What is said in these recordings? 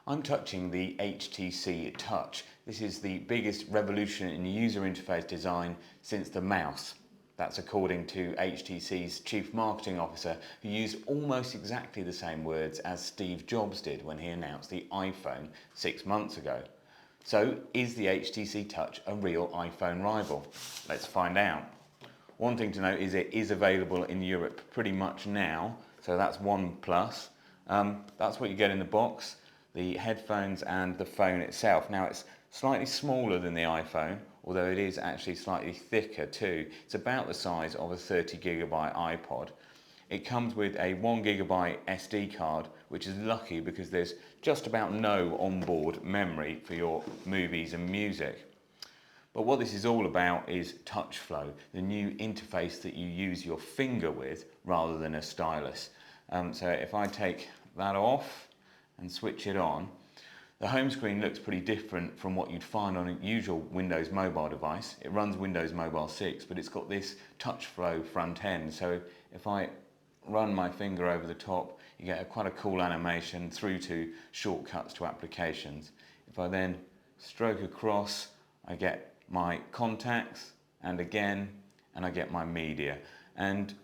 I'm touching the HTC Touch. This is the biggest revolution in user interface design since the mouse. That's according to HTC's Chief Marketing Officer, who used almost exactly the same words as Steve Jobs did when he announced the iPhone 6 months ago. So, is the HTC Touch a real iPhone rival? Let's find out. One thing to note is it is available in Europe pretty much now, so that's one plus. That's what you get in the box, the headphones and the phone itself. Now it's slightly smaller than the iPhone, although it is actually slightly thicker too. It's about the size of a 30GB iPod. It comes with a 1GB SD card, which is lucky because there's just about no onboard memory for your movies and music. But what this is all about is touch flow, the new interface that you use your finger with rather than a stylus. So if I take that off and switch it on, the home screen looks pretty different from what you'd find on a usual Windows mobile device. It runs Windows Mobile 6, but it's got this touch flow front end. So if I run my finger over the top, you get quite a cool animation through to shortcuts to applications. If I then stroke across, I get my contacts, and again, and I get my media. And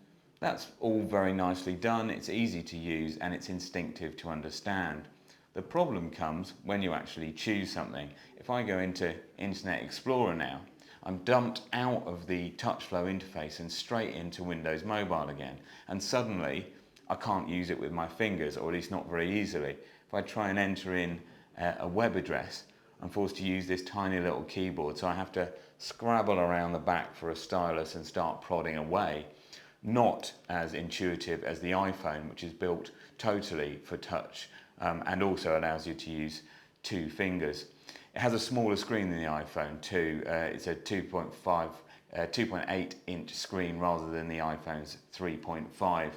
that's all very nicely done, it's easy to use, and it's instinctive to understand. The problem comes when you actually choose something. If I go into Internet Explorer now, I'm dumped out of the touch flow interface and straight into Windows Mobile again. And suddenly, I can't use it with my fingers, or at least not very easily. If I try and enter in a web address, I'm forced to use this tiny little keyboard, so I have to scrabble around the back for a stylus and start prodding away. Not as intuitive as the iPhone, which is built totally for touch and also allows you to use two fingers. It has a smaller screen than the iPhone too. It's a 2.8 inch screen rather than the iPhone's 3.5.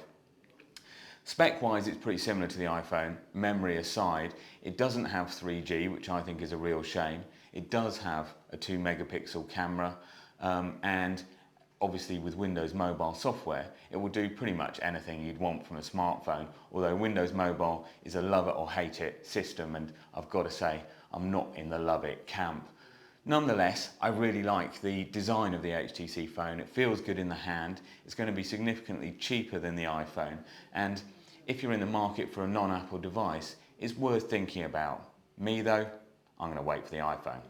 Spec-wise, it's pretty similar to the iPhone, memory aside. It doesn't have 3G, which I think is a real shame. It does have a 2-megapixel camera, and obviously with Windows Mobile software, it will do pretty much anything you'd want from a smartphone, although Windows Mobile is a love it or hate it system, and I've got to say, I'm not in the love it camp. Nonetheless, I really like the design of the HTC phone. It feels good in the hand. It's going to be significantly cheaper than the iPhone, and if you're in the market for a non-Apple device, it's worth thinking about. Me though, I'm going to wait for the iPhone.